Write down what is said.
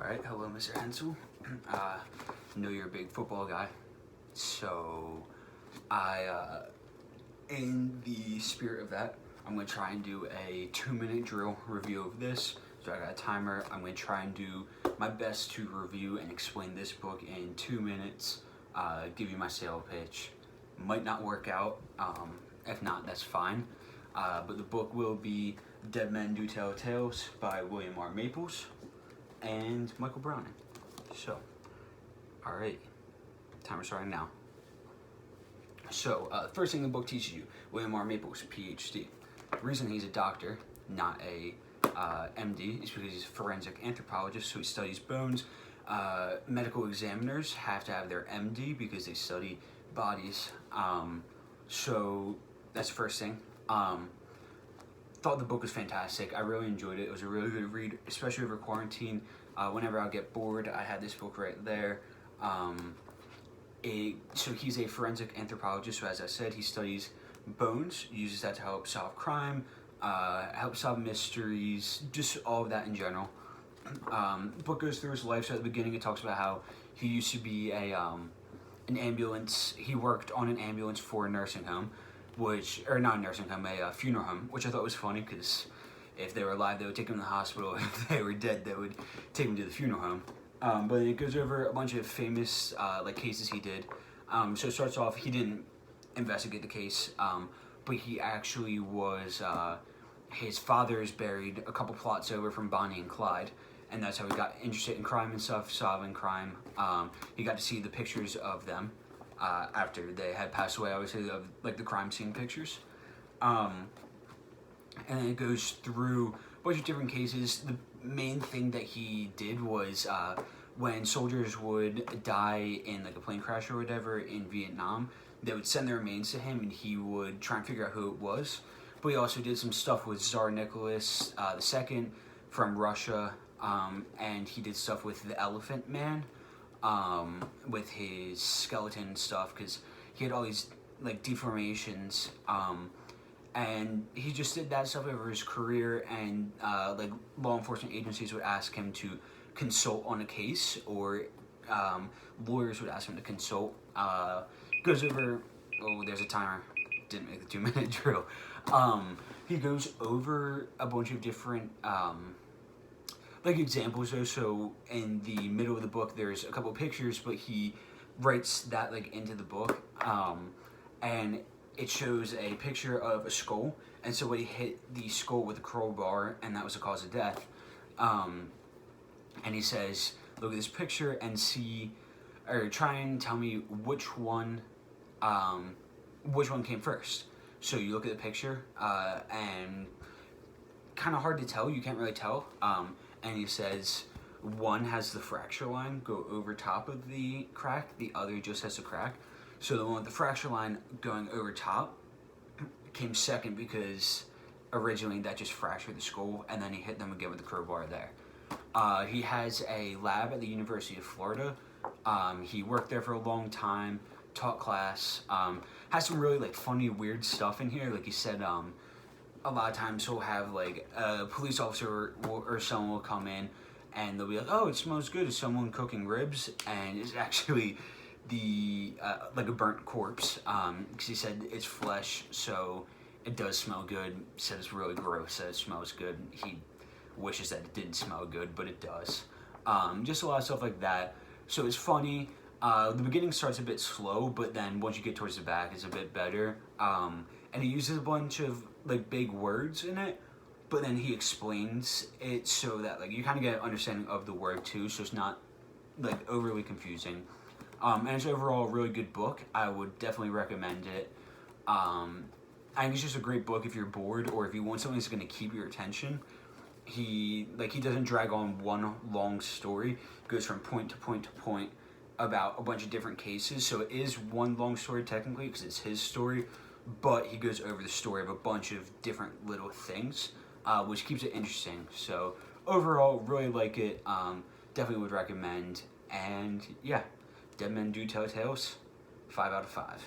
Alright, hello Mr. Hensel. Know you're a big football guy, so in the spirit of that, I'm going to try and do a 2-minute drill review of this. So I got a timer. I'm going to try and do my best to review and explain this book in 2 minutes, give you my sale pitch. Might not work out, if not, that's fine. But the book will be Dead Men Do Tell Tales by William R. Maples and Michael Browning. So, alright, timer starting now. So, first thing the book teaches you, William R. Maples, PhD. The reason he's a doctor, not a MD, is because he's a forensic anthropologist, so he studies bones. Medical examiners have to have their MD because they study bodies. So, that's the first thing. Thought the book was fantastic. I really enjoyed it. It was a really good read, especially over quarantine. Whenever I get bored, I had this book right there. So he's a forensic anthropologist, so as I said, he studies bones, uses that to help solve crime, help solve mysteries, just all of that in general. The book goes through his life, so at the beginning it talks about how he used to be an ambulance, he worked on an ambulance for a nursing home, or not a nursing home, a funeral home, which I thought was funny because if they were alive, they would take them to the hospital. If they were dead, they would take them to the funeral home. But it goes over a bunch of famous cases he did. So it starts off, he didn't investigate the case, but he actually was, his father is buried a couple plots over from Bonnie and Clyde, and that's how he got interested in crime and stuff, solving crime. He got to see the pictures of them after they had passed away, obviously, of like the crime scene pictures. And then it goes through a bunch of different cases. The main thing that he did was when soldiers would die in like a plane crash or whatever in Vietnam, they would send their remains to him and he would try and figure out who it was. But he also did some stuff with Tsar Nicholas II from Russia, and he did stuff with the Elephant Man, with his skeleton stuff, because he had all these like deformations, and he just did that stuff over his career, and like law enforcement agencies would ask him to consult on a case, or lawyers would ask him to consult. Goes over, oh, there's a timer, didn't make the 2-minute drill. He goes over a bunch of different like examples though. So in the middle of the book there's a couple of pictures, but he writes that like into the book, and it shows a picture of a skull, and so he hit the skull with a crowbar, and that was the cause of death. And he says, look at this picture and see, or try and tell me which one came first. So you look at the picture, and kind of hard to tell, you can't really tell. And he says, one has the fracture line go over top of the crack, the other just has a crack. So the one with the fracture line going over top came second because originally that just fractured the skull, and then he hit them again with the crowbar there. He has a lab at the University of Florida. He worked there for a long time, taught class, has some really like funny, weird stuff in here. Like he said, a lot of times he'll have like a police officer or someone will come in and they'll be like, oh, it smells good, is someone cooking ribs? And it's actually like a burnt corpse, because he said it's flesh, so it does smell good. He said it's really gross that it smells good. He wishes that it didn't smell good, but it does. Just a lot of stuff like that. So it's funny. The beginning starts a bit slow, but then once you get towards the back, it's a bit better. And he uses a bunch of like big words in it, but then he explains it so that like you kind of get an understanding of the word too, so it's not like overly confusing. And it's overall a really good book. I would definitely recommend it. I think it's just a great book if you're bored or if you want something that's going to keep your attention. He doesn't drag on one long story. It goes from point to point to point about a bunch of different cases. So it is one long story technically because it's his story, but he goes over the story of a bunch of different little things, which keeps it interesting. So overall, really like it. Definitely would recommend. And yeah, Dead Men Do Tell Tales, 5 out of 5.